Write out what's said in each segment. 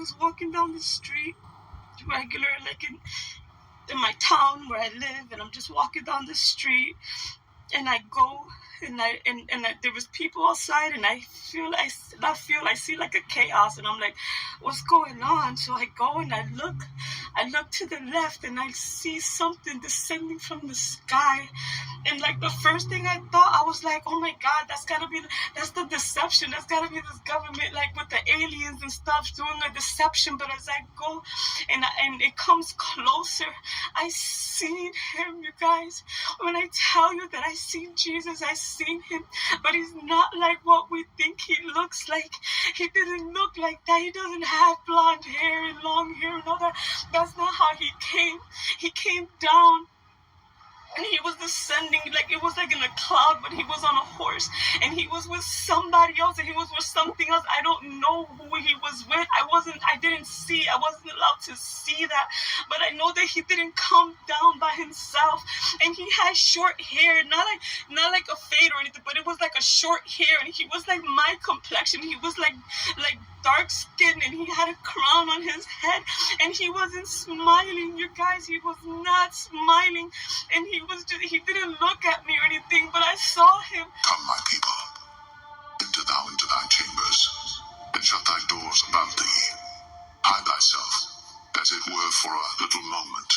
was walking down the street, regular, like in my town where I live, and I'm just walking down the street, and I go, and there was people outside, and I see like a chaos, and I'm like, what's going on? So I go and I look to the left, and I see something descending from the sky. And like the first thing I thought, I was like, oh my God, that's the deception. That's gotta be this government, like with the aliens and stuff, doing a deception. But as I go and it comes closer, I seen him, you guys. When I tell you that I seen Jesus, I seen him, but he's not like what we think he looks like. He didn't look like that. He doesn't have blonde hair and long hair and all that. That's not how he came. He came down. And he was descending, like it was like in a cloud, but he was on a horse, and he was with somebody else, and he was with something else. I don't know who he was with. I wasn't allowed to see that, but I know that he didn't come down by himself, and he had short hair, not like a fade or anything, but it was like a short hair, and he was like my complexion. He was like dark skin, and he had a crown on his head, and he wasn't smiling, you guys. He was not smiling, and he didn't look at me or anything, but I saw him. Come, my people, enter thou into thy chambers, and shut thy doors about thee. Hide thyself, as it were for a little moment,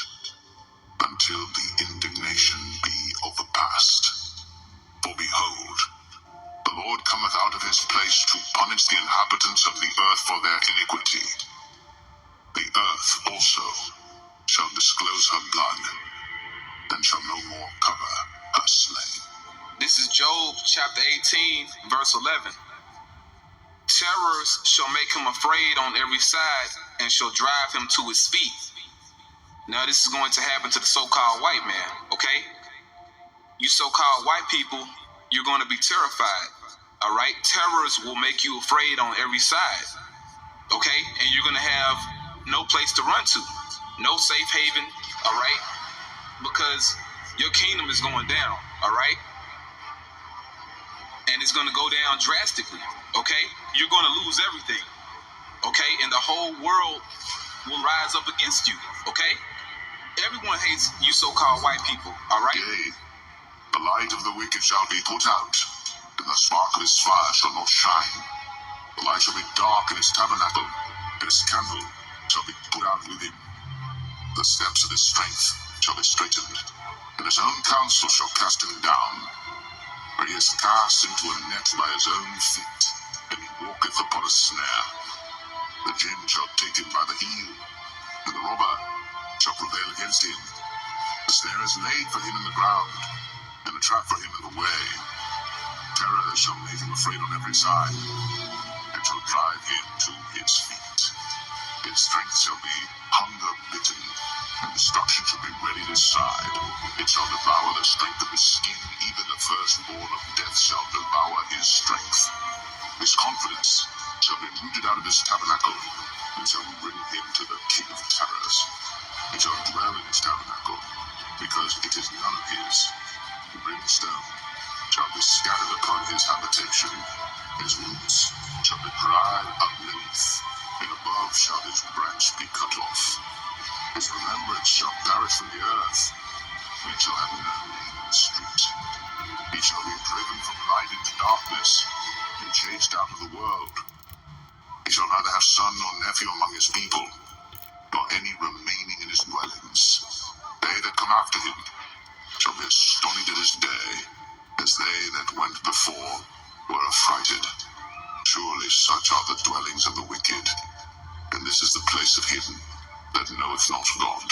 until the indignation be overpast. For behold, the Lord cometh out of his place to punish the inhabitants of the earth for their iniquity. The earth also shall disclose her blood, and shall no more cover her slain. This is Job chapter 18, verse 11. Terrors shall make him afraid on every side, and shall drive him to his feet. Now this is going to happen to the so-called white man, okay? You so-called white people, you're going to be terrified, all right? Terrors will make you afraid on every side, okay? And you're going to have no place to run to, no safe haven, all right? Because your kingdom is going down, all right? And it's going to go down drastically, okay? You're going to lose everything, okay? And the whole world will rise up against you, okay? Everyone hates you so-called white people, all right? Yea, the light of the wicked shall be put out, and the spark of his fire shall not shine. The light shall be dark in his tabernacle, and his candle shall be put out with him. The steps of his strength shall be straightened, and his own counsel shall cast him down. For he is cast into a net by his own feet, and he walketh upon a snare. The gin shall take him by the heel, and the robber shall prevail against him. The snare is laid for him in the ground, and a trap for him in the way. Terror shall make him afraid on every side, and shall drive him to his feet. His strength shall be hunger bitten, and destruction shall be ready this side. It shall devour the strength of his skin, even the firstborn of death shall devour his strength. His confidence shall be rooted out of his tabernacle, and shall bring him to the king of terrors. He shall dwell in his tabernacle, because it is none of his. Brimstone shall be scattered upon his habitation. His roots shall be dried up beneath, and above shall his branch be cut off. His remembrance shall perish from the earth, and it shall have no name in the street. He shall be driven from light into darkness, and chased out of the world. He shall neither have son nor nephew among his people, nor any remaining in his dwellings. They that come after him shall be astonished at his day, as they that went before were affrighted. Surely such are the dwellings of the wicked, and this is the place of him that knoweth not God.